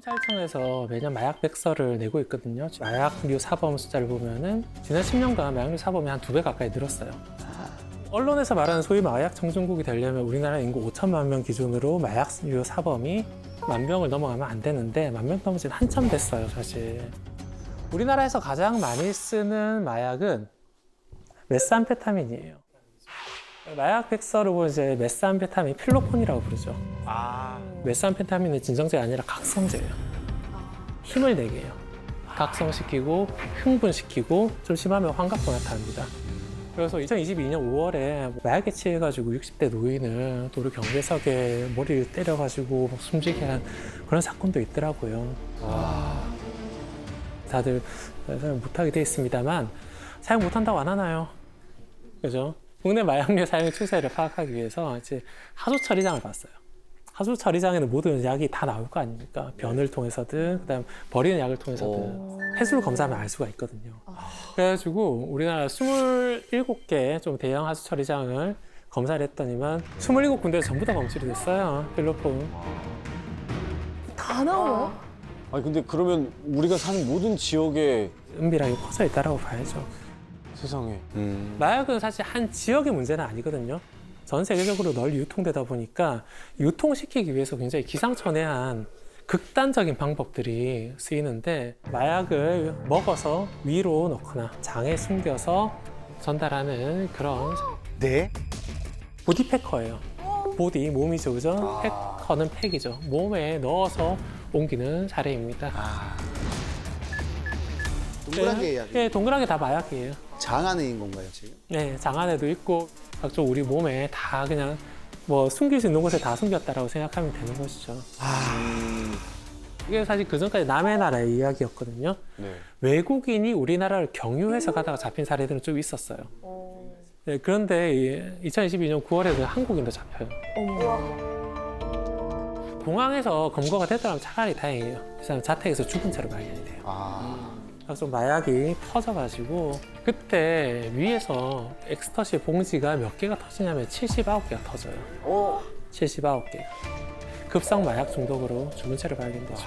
검찰청에서 매년 마약 백서를 내고 있거든요. 마약류 사범 숫자를 보면은 지난 10년간 마약류 사범이 한 2배 가까이 늘었어요. 언론에서 말하는 소위 마약 청정국이 되려면 우리나라 인구 5천만 명 기준으로 마약류 사범이 10,000명을 넘어가면 안 되는데 10,000명 넘어진 한참 됐어요, 사실. 우리나라에서 가장 많이 쓰는 마약은 메스암페타민이에요. 마약 백서를 보면 이제 메스암페타민 필로폰이라고 부르죠. 메스암페타민은 진정제가 아니라 각성제예요. 힘을 내게 해요. 각성시키고 흥분시키고 좀 심하면 환각도 나타납니다. 그래서 2022년 5월에 마약에 취해가지고 60대 노인을 도로 경계석에 머리를 때려가지고 숨지게 한 그런 사건도 있더라고요. 다들 사용 못하게 돼 있습니다만 사용 못한다고 안 하나요? 그죠? 국내 마약류 사용 추세를 파악하기 위해서 이제 하수 처리장을 봤어요. 하수 처리장에는 모든 약이 다 나올 거 아닙니까? 변을 통해서든 그다음 버리는 약을 통해서든 해수를 검사하면 알 수가 있거든요. 그래가지고 우리나라 27개 좀 대형 하수 처리장을 검사를 했더니만 27군데 전부 다 검출이 됐어요. 필로폰. 다 나와요? 아니 근데 그러면 우리가 사는 모든 지역에 은밀하게 퍼져 있다라고 봐야죠. 세상에. 마약은 사실 한 지역의 문제는 아니거든요. 전 세계적으로 널리 유통되다 보니까 유통시키기 위해서 굉장히 기상천외한 극단적인 방법들이 쓰이는데 마약을 먹어서 위로 넣거나 장에 숨겨서 전달하는 그런 네? 보디패커예요. 보디, 몸이죠, 그죠? 패커는 팩이죠. 몸에 넣어서 옮기는 사례입니다. 동그란 게 이야기. 네, 동그랗게 다 마약이에요. 장 안에 있는 건가요, 지금? 네, 장 안에도 있고 각종 우리 몸에 다 그냥 뭐 숨길 수 있는 곳에 다 숨겼다라고 생각하면 되는 것이죠. 이게 사실 그전까지 남의 나라의 이야기였거든요. 네. 외국인이 우리나라를 경유해서 가다가 잡힌 사례들은 좀 있었어요. 네, 그런데 2022년 9월에도 한국인도 잡혀요. 공항에서 검거가 됐더라면 차라리 다행이에요. 그 사람 자택에서 죽은 채로 발견이 돼요. 그래서 마약이 퍼져가지고 그때 위에서 엑스터시 봉지가 몇 개가 터지냐면 79개가 터져요. 79개. 급성 마약 중독으로 죽은 채로 발견되죠.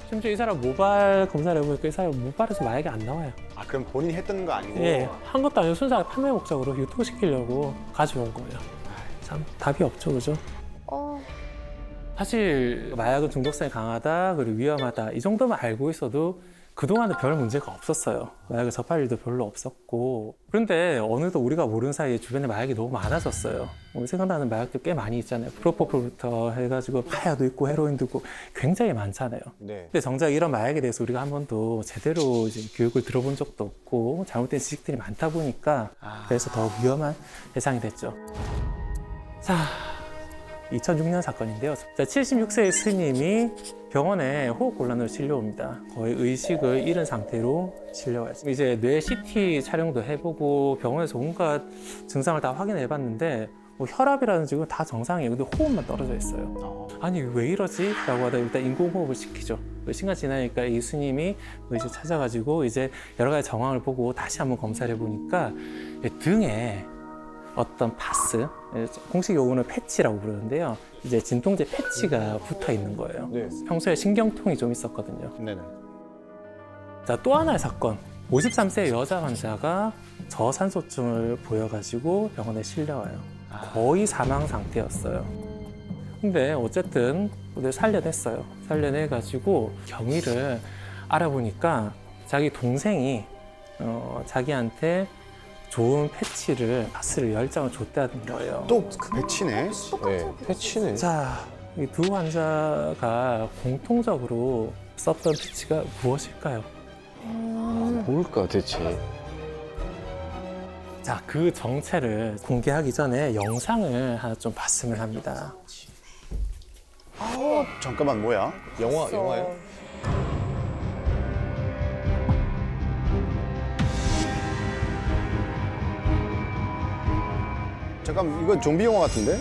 심지어 이 사람 모발 검사를 해보니까 이 사람 모발에서 마약이 안 나와요. 아, 그럼 본인이 했던 거 아니고? 예, 한 것도 아니고 순수하게 판매 목적으로 유통시키려고 가져온 거예요. 참 답이 없죠, 그죠? 사실 마약은 중독성이 강하다, 그리고 위험하다 이 정도만 알고 있어도 그동안은 별 문제가 없었어요. 마약을 접할 일도 별로 없었고. 그런데 어느덧 우리가 모르는 사이에 주변에 마약이 너무 많아졌어요. 우리 생각나는 마약들 꽤 많이 있잖아요. 프로포폴부터 해가지고 파야도 있고 헤로인도 있고 굉장히 많잖아요. 네. 근데 정작 이런 마약에 대해서 우리가 한 번도 제대로 이제 교육을 들어본 적도 없고 잘못된 지식들이 많다 보니까 그래서 더 위험한 대상이 됐죠. 자, 2006년 사건인데요. 76세의 스님이 병원에 호흡곤란으로 실려옵니다. 거의 의식을 잃은 상태로 실려와요. 이제 뇌 CT 촬영도 해보고 병원에서 온갖 증상을 다 확인해봤는데 뭐 혈압이라든지 이거 다 정상이에요. 근데 호흡만 떨어져 있어요. 아니 왜 이러지? 라고 하다 일단 인공호흡을 시키죠. 시간 지나니까 이 스님이 이제 찾아가지고 이제 여러 가지 정황을 보고 다시 한번 검사를 해보니까 등에 어떤 파스, 공식 용어는 패치라고 부르는데요. 이제 진통제 패치가 붙어 있는 거예요. 네. 평소에 신경통이 좀 있었거든요. 네네. 자, 또 하나의 사건. 53세 여자 환자가 저산소증을 보여가지고 병원에 실려와요. 거의 사망 상태였어요. 근데 어쨌든 살려냈어요. 살려내가지고 경위를 알아보니까 자기 동생이 자기한테 좋은 패치를, 파스를 10장을 줬다는 거예요. 또 그 배치네? 네. 패치네. 자, 이 두 환자가 공통적으로 썼던 패치가 무엇일까요? 뭘까 대체? 자, 그 정체를 공개하기 전에 영상을 하나 좀 봤으면 합니다. 잠깐만, 뭐야? 영화예요? 잠깐, 이건 좀비 영화 같은데?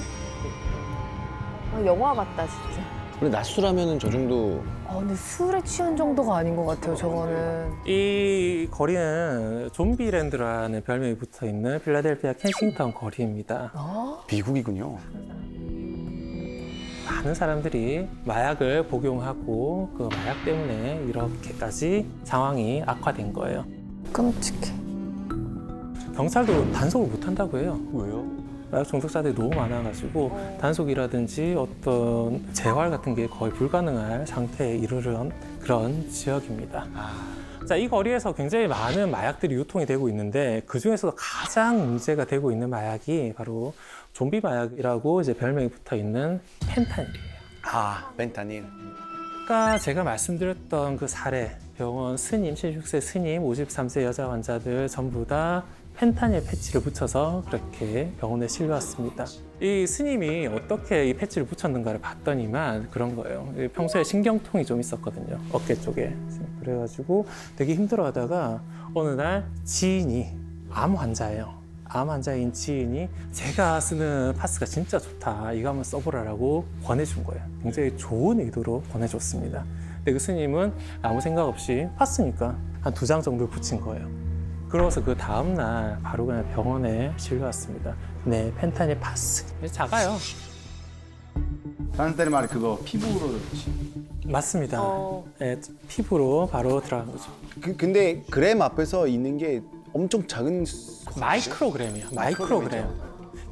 영화 같다 진짜. 원래 낮술하면은 저 정도 근데 술에 취한 정도가 아닌 것 같아요, 저거는. 이 거리는 좀비랜드라는 별명이 붙어 있는 필라델피아 켄싱턴 거리입니다. 미국이군요. 많은 사람들이 마약을 복용하고 그 마약 때문에 이렇게까지 상황이 악화된 거예요. 끔찍해. 경찰도 단속을 못 한다고 해요. 왜요? 마약 중독자들이 너무 많아가지고 단속이라든지 어떤 재활 같은 게 거의 불가능할 상태에 이르는 그런 지역입니다. 자, 이 거리에서 굉장히 많은 마약들이 유통이 되고 있는데 그 중에서도 가장 문제가 되고 있는 마약이 바로 좀비 마약이라고 이제 별명이 붙어 있는 펜타닐이에요. 아, 펜타닐. 아까 제가 말씀드렸던 그 사례, 병원 스님, 76세 스님, 53세 여자 환자들 전부 다 펜타닐 패치를 붙여서 그렇게 병원에 실려왔습니다. 이 스님이 어떻게 이 패치를 붙였는가를 봤더니만 그런 거예요. 평소에 신경통이 좀 있었거든요. 어깨 쪽에. 그래가지고 되게 힘들어하다가 어느 날 지인이 암 환자예요. 암 환자인 지인이 제가 쓰는 파스가 진짜 좋다. 이거 한번 써보라라고 권해준 거예요. 굉장히 좋은 의도로 권해줬습니다. 근데 그 스님은 아무 생각 없이 파스니까 한 2장 정도 붙인 거예요. 그러고서 그 다음날 바로 그냥 병원에 실려왔습니다. 네, 펜타닐 파스. 작아요. 펜타닐 말이 그거 피부로 맞습니다. 네, 피부로 바로 들어간 거죠. 근데 그램 앞에서 있는 게 엄청 작은 마이크로그램이요. 마이크로그램.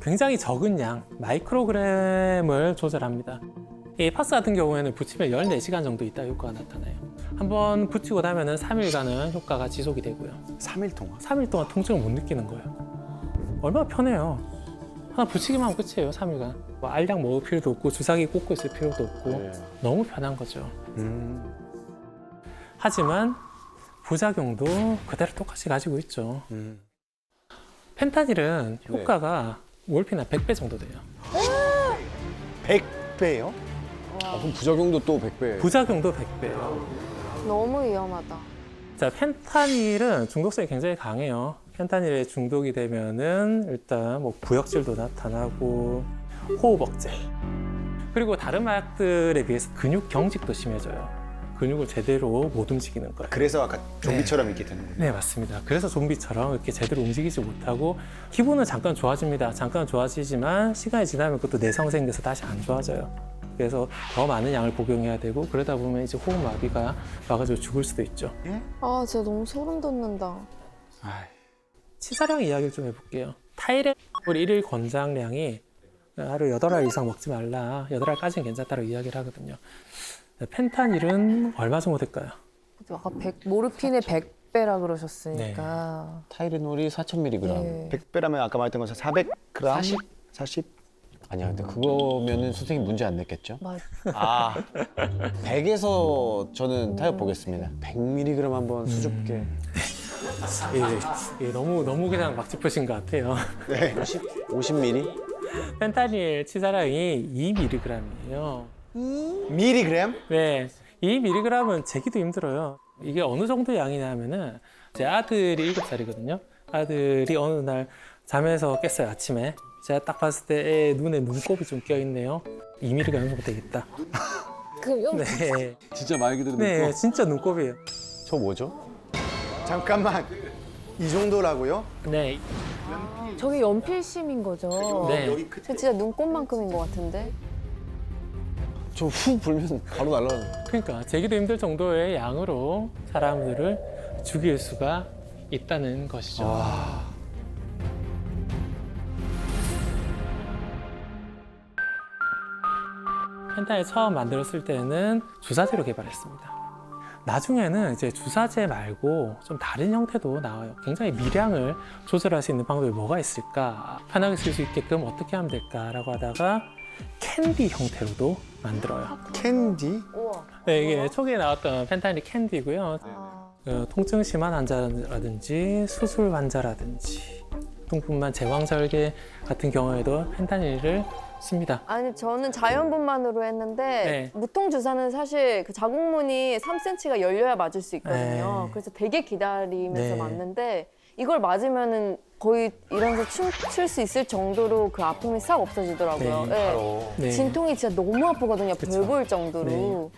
굉장히 적은 양, 마이크로그램을 조절합니다. 이 파스 같은 경우에는 붙이면 14시간 정도 있다 효과가 나타나요. 한번 붙이고 나면은 3일간은 효과가 지속이 되고요. 3일 동안. 3일 동안 통증을 못 느끼는 거예요. 얼마나 편해요. 하나 붙이기만 하면 끝이에요, 3일간. 뭐 알약 먹을 필요도 없고 주사기 꽂고 있을 필요도 없고 너무 편한 거죠. 하지만 부작용도 그대로 똑같이 가지고 있죠. 펜타닐은 효과가 몰핀 한 100배 정도 돼요. 100배요? 그럼 부작용도 또 100배. 부작용도 100배예요. 너무 위험하다. 자, 펜타닐은 중독성이 굉장히 강해요. 펜타닐에 중독이 되면은 일단 뭐 구역질도 나타나고 호흡 억제. 그리고 다른 마약들에 비해서 근육 경직도 심해져요. 근육을 제대로 못 움직이는 거예요. 그래서 아까 좀비처럼 이렇게 되는 거예요. 네, 맞습니다. 그래서 좀비처럼 이렇게 제대로 움직이지 못하고 기분은 잠깐 좋아집니다. 잠깐 좋아지지만 시간이 지나면 그것도 내성생돼서 다시 안 좋아져요. 그래서 더 많은 양을 복용해야 되고 그러다 보면 이제 호흡마비가 와가지고 죽을 수도 있죠. 아, 진짜 너무 소름 돋는다. 치사량 이야기를 좀 해볼게요. 타이레놀 1일 권장량이 하루 8알 이상 먹지 말라. 8알까지는 괜찮다고 이야기를 하거든요. 펜타닐은 얼마 정도 될까요? 아까 모르핀의 100배라 그러셨으니까. 타이레놀이 4,000mg. 네. 100배라면 아까 말했던 것처럼 400g? 40? 40? 아니야, 근데 그거면은 선생님 문제 안 냈겠죠? 맞아. 아, 100에서 저는 타협 보겠습니다. 100mg 한번 수줍게. 예, 너무 그냥 막 짚으신 것 같아요. 네. 50ml? 펜타닐 치사량이 2mg이에요. 미리그램? 네, 2mg은 재기도 힘들어요. 이게 어느 정도 양이냐면은 제 아들이 7살이거든요. 아들이 어느 날 잠에서 깼어요, 아침에. 제가 딱 봤을 때 애 눈에 눈곱이 좀 껴있네요. 2mg 정도 되겠다. 그럼 네, 진짜 말 그대로 네, 진짜 눈곱이에요. 저 뭐죠? 잠깐만. 이 정도라고요? 네, 저게 연필심인 거죠? 네. 저 진짜 눈곱만큼인 것 같은데? 저 후 불면 바로 날라가는. 그러니까 재기도 힘들 정도의 양으로 사람들을 죽일 수가 있다는 것이죠. 펜타닐 처음 만들었을 때는 주사제로 개발했습니다. 나중에는 이제 주사제 말고 좀 다른 형태도 나와요. 굉장히 미량을 조절할 수 있는 방법이 뭐가 있을까? 편하게 쓸 수 있게끔 어떻게 하면 될까라고 하다가 캔디 형태로도 만들어요. 캔디? 우와. 네, 이게 초기에 나왔던 펜타닐 캔디고요. 통증 심한 환자라든지 수술 환자라든지 통풍만 제왕절개 같은 경우에도 펜타닐을 씁니다. 아니 저는 자연분만으로 했는데 네. 무통 주사는 사실 그 자국문이 3cm가 열려야 맞을 수 있거든요. 네. 그래서 되게 기다리면서 네. 맞는데 이걸 맞으면은 거의 일어나서 춤출 수 있을 정도로 그 아픔이 싹 없어지더라고요. 네, 네. 네. 진통이 진짜 너무 아프거든요. 그쵸. 별 보일 정도로. 네.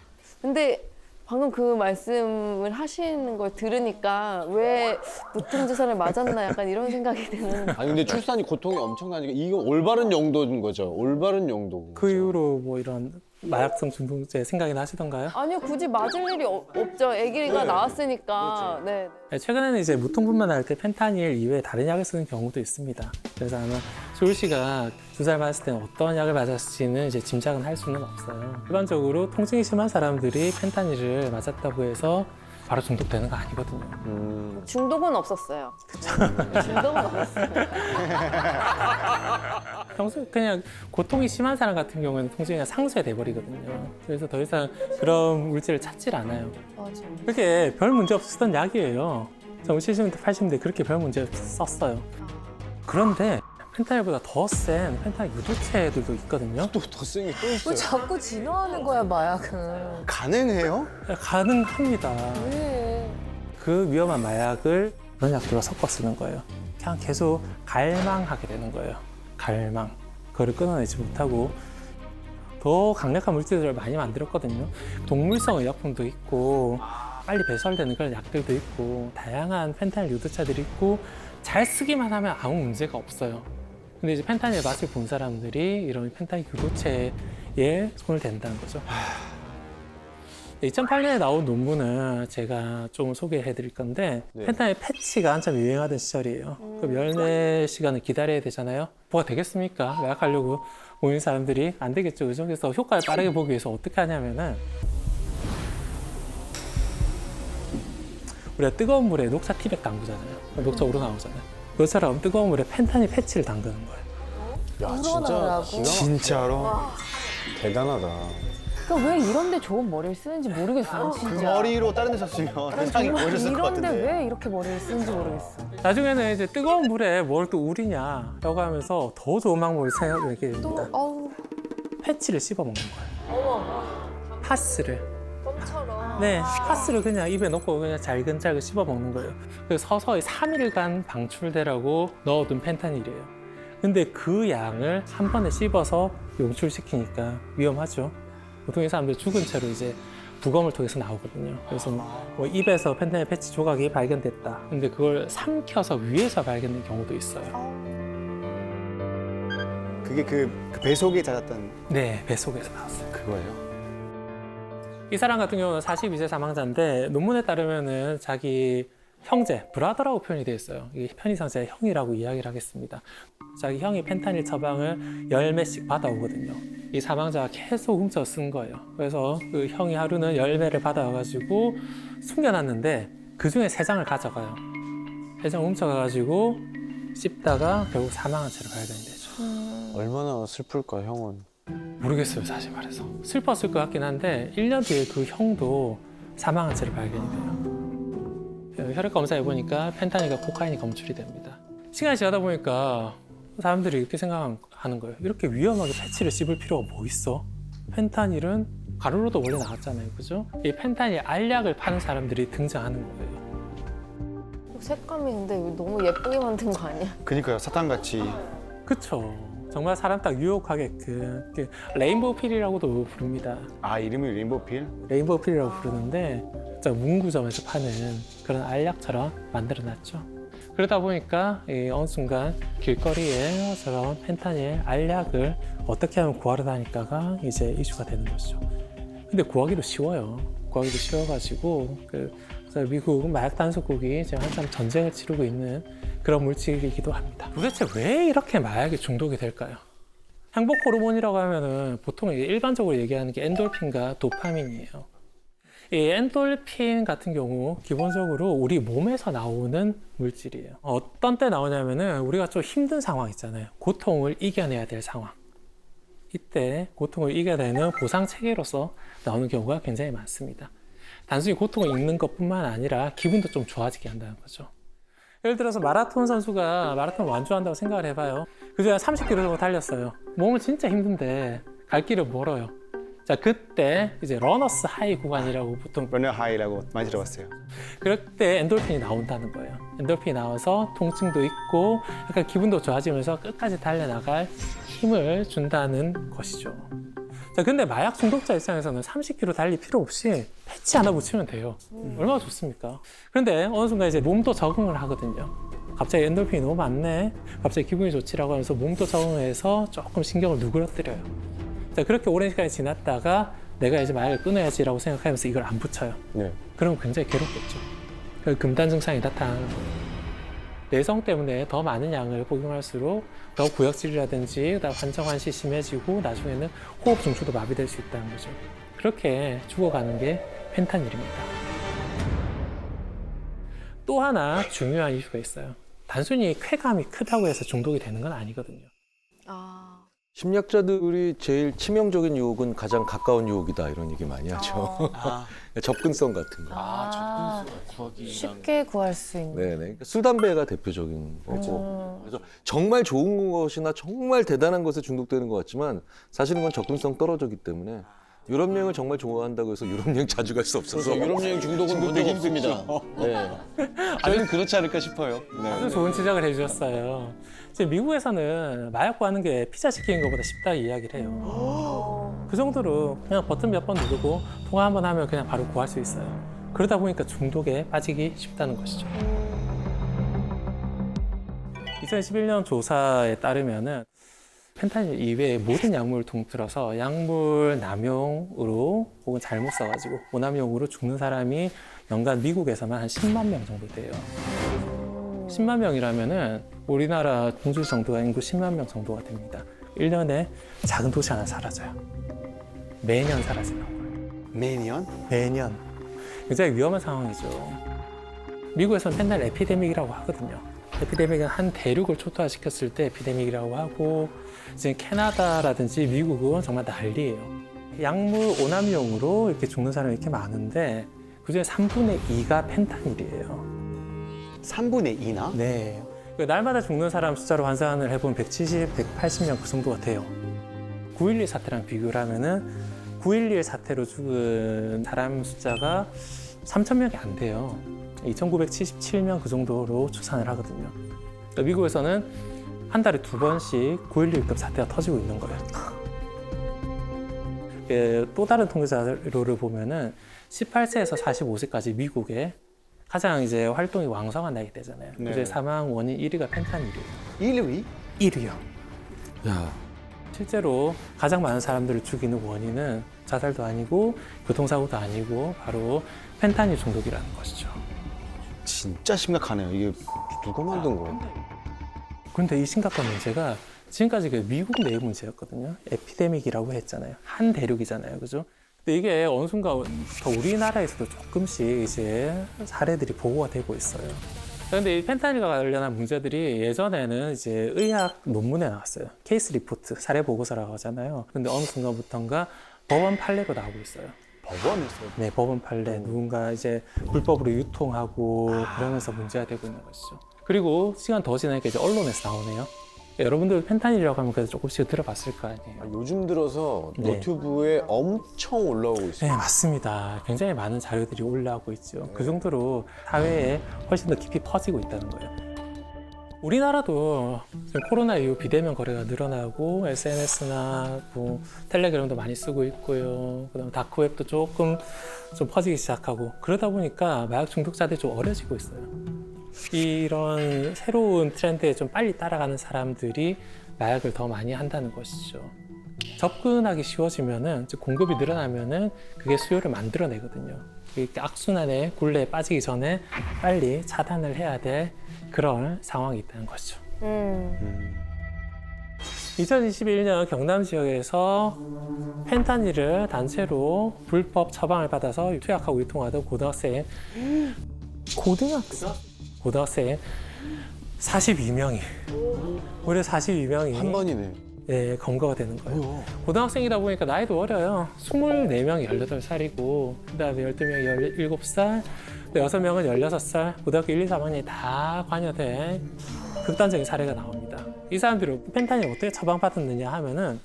근데 방금 그 말씀을 하시는 걸 들으니까 왜 무통 주사를 맞았나 약간 이런 생각이 드는. 아니 근데 출산이 고통이 엄청나니까 이거 올바른 용도인 거죠. 올바른 용도. 그 이후로 뭐 이런 마약성 중독제 생각이 나시던가요? 아니요, 굳이 맞을 일이 없죠. 아기가 나왔으니까. 네. 네, 최근에는 이제 무통분만할 때 펜타닐 이외에 다른 약을 쓰는 경우도 있습니다. 그래서 아마 조율 씨가 주사를 맞았을 때는 어떤 약을 맞았을지는 이제 짐작은 할 수는 없어요. 일반적으로 통증이 심한 사람들이 펜타닐을 맞았다고 해서 바로 중독되는 거 아니거든요. 중독은 없었어요. 중독은 없었어요. 평소 그냥 고통이 심한 사람 같은 경우에는 통증이 그냥 상쇄돼 버리거든요. 그래서 더 이상 그런 물질을 찾질 않아요. 맞아. 그게 별 문제 없었던 약이에요. 정말 70년대, 80년대 그렇게 별 문제 없었어요. 그런데 펜타닐보다 더 센 펜타닐 유도체들도 있거든요. 또 더 센 게 또 왜 있어요. 자꾸 진화하는 거야 마약은? 가능해요? 가능합니다. 왜? 그 위험한 마약을 그런 약들과 섞어 쓰는 거예요. 그냥 계속 갈망하게 되는 거예요. 갈망. 그거를 끊어내지 못하고 더 강력한 물질들을 많이 만들었거든요. 동물성 의약품도 있고 빨리 배설되는 그런 약들도 있고 다양한 펜타닐 유도차들이 있고 잘 쓰기만 하면 아무 문제가 없어요. 근데 이제 펜타닐 맛을 본 사람들이 이런 펜타닐 유도체에 손을 댄다는 거죠. 2008년에 나온 논문을 제가 좀 소개해 드릴 건데 네. 펜타닐 패치가 한참 유행하던 시절이에요. 그럼 열매 시간을 기다려야 되잖아요. 뭐가 되겠습니까? 마약하려고 모인 사람들이 안 되겠죠, 그죠? 그래서 효과를 빠르게 보기 위해서 어떻게 하냐면은 우리가 뜨거운 물에 녹차 티백 담그잖아요. 녹차 우러나오잖아요. 그것처럼 뜨거운 물에 펜타닐 패치를 담그는 거예요. 야, 진짜 우러나라고? 기가 진짜로? 대단하다. 그러니까 왜 이런데 좋은 머리를 쓰는지 모르겠어요 그 진짜. 머리로 다른 데 썼으면 세상이 보여줬을 것 이런데 같은데. 왜 이렇게 머리를 쓰는지 모르겠어. 나중에는 이제 뜨거운 물에 뭘 또 우리냐라고 하면서 더 좋은 방법을 생각하게 됩니다. 어우. 패치를 씹어 먹는 거예요. 파스를. 껌처럼. 네, 파스를 그냥 입에 넣고 그냥 잘근잘근 씹어 먹는 거예요. 그래서 서서히 3일간 방출되라고 넣어둔 펜타닐이에요. 근데 그 양을 한 번에 씹어서 용출시키니까 위험하죠. 보통 이 사람들 죽은 채로 이제 부검을 통해서 나오거든요. 그래서 뭐 입에서 펜타닐 패치 조각이 발견됐다. 근데 그걸 삼켜서 위에서 발견된 경우도 있어요. 그게 그 배속에 잦았던 네, 배 속에서 나왔어요. 그거예요? 이 사람 같은 경우는 42세 사망자인데 논문에 따르면은 자기 형제, 브라더라고 표현이 되어 있어요. 이게 편의상자의 형이라고 이야기를 하겠습니다. 자기 형이 펜타닐 처방을 10매씩 받아오거든요. 이 사망자가 계속 훔쳐 쓴 거예요. 그래서 그 형이 하루는 10매를 받아와가지고 숨겨놨는데 그 중에 3장을 가져가요. 3장 훔쳐가가지고 씹다가 결국 사망한 채로 발견이 되죠. 얼마나 슬플까, 형은. 모르겠어요, 사실 말해서. 슬펐을 것 같긴 한데 1년 뒤에 그 형도 사망한 채로 발견이 돼요. 혈액 검사해 보니까 펜타닐과 코카인이 검출이 됩니다. 시간이 지나다 보니까 사람들이 이렇게 생각하는 거예요. 이렇게 위험하게 패치를 씹을 필요가 뭐 있어? 펜타닐은 가루로도 원래 나왔잖아요, 그죠? 이 펜타닐 알약을 파는 사람들이 등장하는 거예요. 색감이 근데 너무 예쁘게 만든 거 아니야? 그니까요, 사탕같이. 그쵸? 정말 사람 딱 유혹하게끔 레인보우 필이라고도 부릅니다. 아, 이름이 레인보우필? 레인보우 필이라고 부르는데 진짜 문구점에서 파는 그런 알약처럼 만들어놨죠. 그러다 보니까 어느 순간 길거리에 저런 펜타닐 알약을 어떻게 하면 구하러 다닐까가 이제 이슈가 되는 거죠. 근데 구하기도 쉬워요. 구하기도 쉬워가지고 그래서 미국 마약 단속국이 지금 한참 전쟁을 치르고 있는 그런 물질이기도 합니다. 도대체 왜 이렇게 마약에 중독이 될까요? 행복 호르몬이라고 하면은 보통 일반적으로 얘기하는 게 엔돌핀과 도파민이에요. 이 엔돌핀 같은 경우 기본적으로 우리 몸에서 나오는 물질이에요. 어떤 때 나오냐면은 우리가 좀 힘든 상황 있잖아요. 고통을 이겨내야 될 상황. 이때 고통을 이겨내는 보상 체계로서 나오는 경우가 굉장히 많습니다. 단순히 고통을 잊는 것뿐만 아니라 기분도 좀 좋아지게 한다는 거죠. 예를 들어서 마라톤 선수가 마라톤 완주한다고 생각을 해봐요. 그중에 30km 정도 달렸어요. 몸은 진짜 힘든데 갈 길은 멀어요. 자, 그때 이제 러너스 하이 구간이라고 보통 러너 하이라고 많이 들어봤어요. 그럴 때 엔돌핀이 나온다는 거예요. 엔돌핀이 나와서 통증도 있고 약간 기분도 좋아지면서 끝까지 달려나갈 힘을 준다는 것이죠. 자, 근데 마약 중독자 입장에서는 30km 달릴 필요 없이 패치 하나 붙이면 돼요. 얼마나 좋습니까? 그런데 어느 순간 이제 몸도 적응을 하거든요. 갑자기 엔돌핀이 너무 많네. 갑자기 기분이 좋지라고 하면서 몸도 적응해서 조금 신경을 누그러뜨려요. 자, 그렇게 오랜 시간이 지났다가 내가 이제 마약을 끊어야지라고 생각하면서 이걸 안 붙여요. 네. 그럼 굉장히 괴롭겠죠. 그 금단 증상이 나타나는 거예요. 내성 때문에 더 많은 양을 복용할수록 더 구역질이라든지 환청환시 심해지고 나중에는 호흡 중추도 마비될 수 있다는 거죠. 그렇게 죽어가는 게 펜타닐입니다. 또 하나 중요한 이유가 있어요. 단순히 쾌감이 크다고 해서 중독이 되는 건 아니거든요. 아. 심리학자들이 제일 치명적인 유혹은 가장 가까운 유혹이다 이런 얘기 많이 하죠. 접근성 같은 거. 쉽게 구할 수 있는. 네네. 그러니까 술, 담배가 대표적인 거고. 그래서 정말 좋은 것이나 정말 대단한 것에 중독되는 것 같지만 사실은 그건 접근성 떨어졌기 때문에 유럽 여행을 정말 좋아한다고 해서 유럽 여행 자주 갈 수 없어서 그래서 유럽 여행 중독은 본 적 없습니다. 네. 저희는 그렇지 않을까 싶어요. 아주 네. 좋은 지적을 해주셨어요. 지금 미국에서는 마약 구하는 게 피자 시키는 것보다 쉽다 이야기를 해요. 그 정도로 그냥 버튼 몇 번 누르고 통화 한 번 하면 그냥 바로 구할 수 있어요. 그러다 보니까 중독에 빠지기 쉽다는 것이죠. 2011년 조사에 따르면은 펜타닐 이외의 모든 약물을 통틀어서 약물 남용으로 혹은 잘못 써가지고 오남용으로 죽는 사람이 연간 미국에서만 한 10만 명 정도 돼요. 10만 명이라면은 우리나라 공주 정도가 인구 10만 명 정도가 됩니다. 1년에 작은 도시 하나 사라져요. 매년 사라지는 거예요. 매년? 매년. 굉장히 위험한 상황이죠. 미국에서는 펜타닐 에피데믹이라고 하거든요. 에피데믹은 한 대륙을 초토화시켰을 때 에피데믹이라고 하고 지금 캐나다라든지 미국은 정말 난리예요. 약물 오남용으로 이렇게 죽는 사람이 이렇게 많은데 그중에 3분의 2가 펜타닐이에요. 3분의 2나? 네. 날마다 죽는 사람 숫자로 환산을 해보면 170, 180명 그 정도가 돼요. 9.11 사태랑 비교를 하면은 9.11 사태로 죽은 사람 숫자가 3,000명이 안 돼요. 2,977명 그 정도로 추산을 하거든요. 그러니까 미국에서는 한 달에 2번씩 9.11급 사태가 터지고 있는 거예요. 또 다른 통계 자료를 보면은 18세에서 45세까지 미국에 가장 이제 활동이 왕성한 나이대잖아요. 네. 그중에 사망 원인 1위가 펜타닐이에요. 1위? 1위요. 야, 실제로 가장 많은 사람들을 죽이는 원인은 자살도 아니고 교통사고도 아니고 바로 펜타닐 중독이라는 것이죠. 진짜 심각하네요. 이게 누가 만든 거야? 그런데 이 심각한 문제가 지금까지 그 미국 내 문제였거든요. 에피데믹이라고 했잖아요. 한 대륙이잖아요. 그죠? 근데 이게 어느 순간 더 우리나라에서도 조금씩 이제 사례들이 보고가 되고 있어요. 그런데 이 펜타닐과 관련한 문제들이 예전에는 이제 의학 논문에 나왔어요. 케이스 리포트, 사례 보고서라고 하잖아요. 근데 어느 순간부터인가 법원 판례로 나오고 있어요. 법원에서? 네, 법원 판례. 누군가 이제 불법으로 유통하고 그러면서 문제가 되고 있는 것이죠. 그리고 시간 더 지나니까 이제 언론에서 나오네요. 여러분들 펜타닐이라고 하면 그래도 조금씩 들어봤을 거 아니에요. 요즘 들어서 네. 노트북에 엄청 올라오고 네, 있어요. 맞습니다. 굉장히 많은 자료들이 올라오고 있죠. 그 정도로 사회에 훨씬 더 깊이 퍼지고 있다는 거예요. 우리나라도 지금 코로나 이후 비대면 거래가 늘어나고 SNS나 뭐 텔레그램도 많이 쓰고 있고요. 그다음 다크웹도 조금 좀 퍼지기 시작하고 그러다 보니까 마약 중독자들이 좀 어려지고 있어요. 이런 새로운 트렌드에 좀 빨리 따라가는 사람들이 마약을 더 많이 한다는 것이죠. 접근하기 쉬워지면은 즉 공급이 늘어나면은 그게 수요를 만들어내거든요. 이렇게 악순환의 굴레에 빠지기 전에 빨리 차단을 해야 될 그런 상황이 있다는 것이죠. 2021년 경남 지역에서 펜타닐을 단체로 불법 처방을 받아서 투약하고 유통하던 고등학생 42명이 무려 42명이 한 번이네. 네, 검거가 되는 거예요. 고등학생이다 보니까 나이도 어려요. 24명이 18살이고 그다음에 12명이 17살, 6명은 16살, 고등학교 1, 2, 3학년이 다 관여된 극단적인 사례가 나옵니다. 이 사람들이 펜타닐 어떻게 처방받았느냐 하면은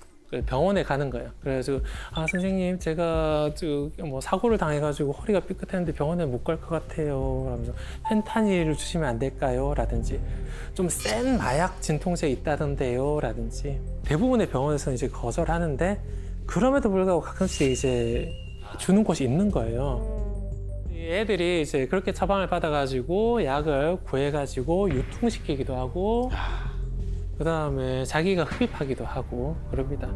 병원에 가는 거예요. 그래가지고 선생님 제가 뭐 사고를 당해가지고 허리가 삐끗했는데 병원에 못 갈 것 같아요. 그러면서 펜타닐을 주시면 안 될까요? 라든지 좀 센 마약 진통제 있다던데요. 라든지 대부분의 병원에서는 이제 거절하는데 그럼에도 불구하고 가끔씩 이제 주는 곳이 있는 거예요. 애들이 이제 그렇게 처방을 받아가지고 약을 구해가지고 유통시키기도 하고 그 다음에 자기가 흡입하기도 하고 그럽니다.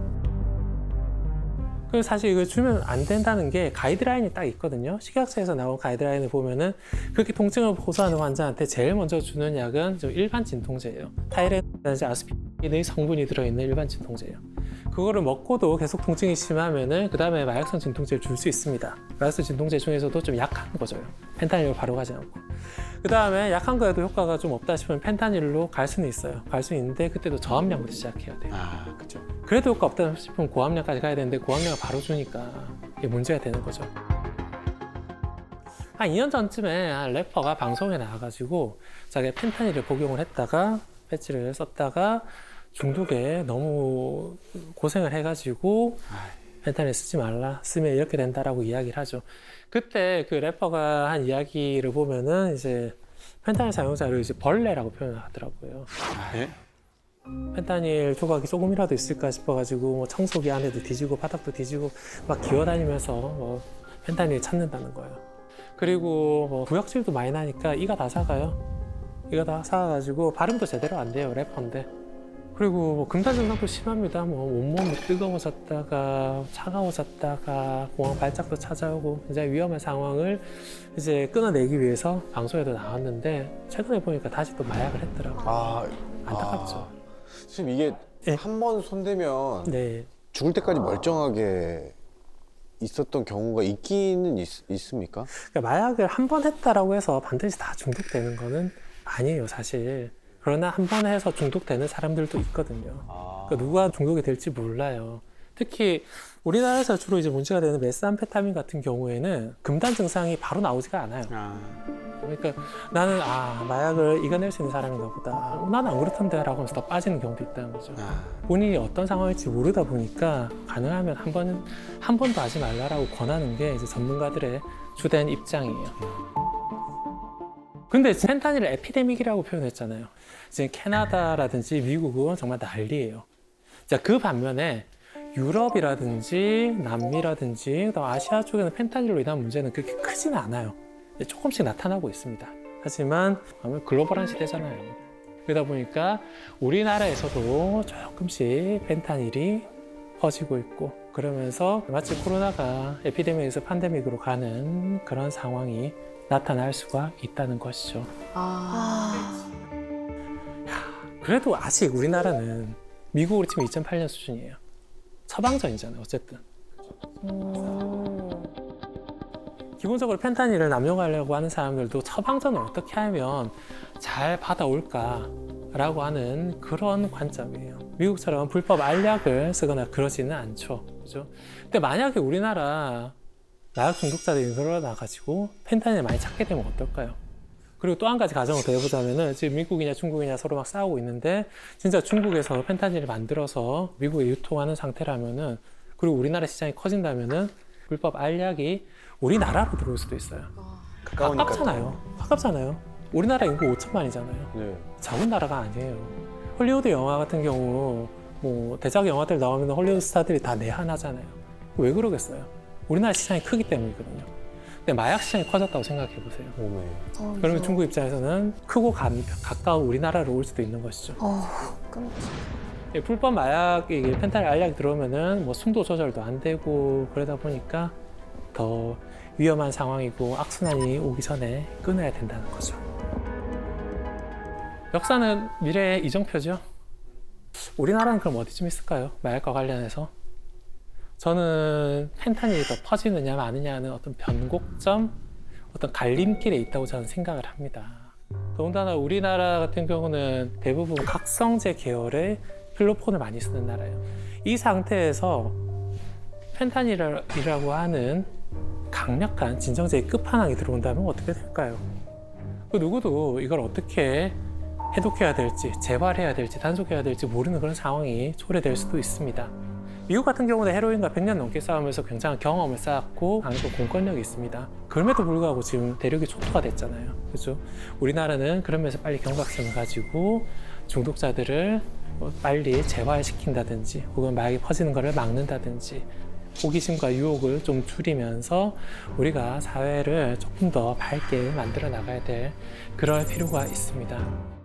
그리고 사실 이거 주면 안 된다는 게 가이드라인이 딱 있거든요. 식약처에서 나온 가이드라인을 보면은 그렇게 통증을 호소하는 환자한테 제일 먼저 주는 약은 좀 일반 진통제예요. 타이레놀이나 아스피린의 성분이 들어있는 일반 진통제예요. 그거를 먹고도 계속 통증이 심하면은 그 다음에 마약성 진통제를 줄 수 있습니다. 마약성 진통제 중에서도 좀 약한 거 줘요. 펜타닐로 바로 가지 않고. 그 다음에 약한 거에도 효과가 좀 없다 싶으면 펜타닐로 갈 수는 있어요. 갈 수 있는데 그때도 저함량부터 시작해야 돼요. 아, 그죠. 그래도 효과 없다 싶으면 고함량까지 가야 되는데 고함량을 바로 주니까 이게 문제가 되는 거죠. 한 2년 전쯤에 한 래퍼가 방송에 나와가지고 자기가 펜타닐을 복용을 했다가 패치를 썼다가 중독에 너무 고생을 해가지고 펜타닐 쓰지 말라, 쓰면 이렇게 된다라고 이야기를 하죠. 그때 그 래퍼가 한 이야기를 보면은 이제 펜타닐 사용자를 이제 벌레라고 표현하더라고요. 예? 펜타닐 조각이 조금이라도 있을까 싶어가지고 뭐 청소기 안에도 뒤지고 바닥도 뒤지고 막 기어다니면서 뭐 펜타닐 찾는다는 거예요. 그리고 뭐 구역질도 많이 나니까 이가 다 사가요. 이가 다 사가지고 발음도 제대로 안 돼요. 래퍼인데. 그리고 뭐 금단 증상도 심합니다. 뭐 온몸이 뜨거워졌다가 차가워졌다가 공황 발작도 찾아오고 굉장히 위험한 상황을 이제 끊어내기 위해서 방송에도 나왔는데 최근에 보니까 다시 또 마약을 했더라고요. 아, 안타깝죠. 선생님 이게 네. 한 번 손대면 네. 죽을 때까지 멀쩡하게 있었던 경우가 있기는 있습니까? 그러니까 마약을 한 번 했다라고 해서 반드시 다 중독되는 거는 아니에요, 사실. 그러나 한 번 해서 중독되는 사람들도 있거든요. 그러니까 누가 중독이 될지 몰라요. 특히 우리나라에서 주로 이제 문제가 되는 메스암페타민 같은 경우에는 금단 증상이 바로 나오지가 않아요. 그러니까 나는 마약을 이겨낼 수 있는 사람인가 보다. 나는 안 그렇던데 라고 하면서 더 빠지는 경우도 있다는 거죠. 본인이 어떤 상황일지 모르다 보니까 가능하면 한 번도 하지 말라라고 권하는 게 이제 전문가들의 주된 입장이에요. 근데 펜타닐을 에피데믹이라고 표현했잖아요. 지금 캐나다라든지 미국은 정말 난리예요. 자, 그 반면에 유럽이라든지 남미라든지 또 아시아 쪽에는 펜타닐로 인한 문제는 그렇게 크지는 않아요. 조금씩 나타나고 있습니다. 하지만 글로벌한 시대잖아요. 그러다 보니까 우리나라에서도 조금씩 펜타닐이 퍼지고 있고 그러면서 마치 코로나가 에피데믹에서 판데믹으로 가는 그런 상황이 나타날 수가 있다는 것이죠. 그래도 아직 우리나라는 미국으로 치면 2008년 수준이에요. 처방전이잖아요, 어쨌든. 기본적으로 펜타닐을 남용하려고 하는 사람들도 처방전을 어떻게 하면 잘 받아올까라고 하는 그런 관점이에요. 미국처럼 불법 알약을 쓰거나 그러지는 않죠. 그죠? 근데 만약에 우리나라 마약 중독자들이 늘어나가지고 펜타닐을 많이 찾게 되면 어떨까요? 그리고 또 한 가지 가정을 더 해보자면은 지금 미국이냐 중국이냐 서로 막 싸우고 있는데 진짜 중국에서 펜타닐을 만들어서 미국에 유통하는 상태라면은 그리고 우리나라 시장이 커진다면은 불법 알약이 우리나라로 들어올 수도 있어요. 가깝잖아요. 우리나라 인구 5천만이잖아요. 네. 작은 나라가 아니에요. 헐리우드 영화 같은 경우 뭐 대작 영화들 나오면 헐리우드 스타들이 다 내한하잖아요. 왜 그러겠어요? 우리나라 시장이 크기 때문이거든요. 근데 마약 시장이 커졌다고 생각해 보세요. 그러면 중국 입장에서는 크고 가까운 우리나라로 올 수도 있는 것이죠. 불법 마약, 펜타닐 알약이 들어오면은 뭐 숨도 조절도 안 되고 그러다 보니까 더 위험한 상황이고 악순환이 오기 전에 끊어야 된다는 거죠. 역사는 미래의 이정표죠. 우리나라는 그럼 어디쯤 있을까요? 마약과 관련해서. 저는 펜타닐이 더 퍼지느냐 마느냐는 어떤 변곡점, 어떤 갈림길에 있다고 저는 생각을 합니다. 더군다나 우리나라 같은 경우는 대부분 각성제 계열의 필로폰을 많이 쓰는 나라예요. 이 상태에서 펜타닐이라고 하는 강력한 진정제의 끝판왕이 들어온다면 어떻게 될까요? 그 누구도 이걸 어떻게 해독해야 될지, 재활해야 될지, 단속해야 될지 모르는 그런 상황이 초래될 수도 있습니다. 미국 같은 경우는 헤로인과 100년 넘게 싸우면서 굉장한 경험을 쌓았고 강력한 공권력이 있습니다. 그럼에도 불구하고 지금 대륙이 초토화 됐잖아요. 그렇죠? 우리나라는 그러면서 빨리 경각심을 가지고 중독자들을 빨리 재활시킨다든지 혹은 마약이 퍼지는 것을 막는다든지 호기심과 유혹을 좀 줄이면서 우리가 사회를 조금 더 밝게 만들어 나가야 될 그럴 필요가 있습니다.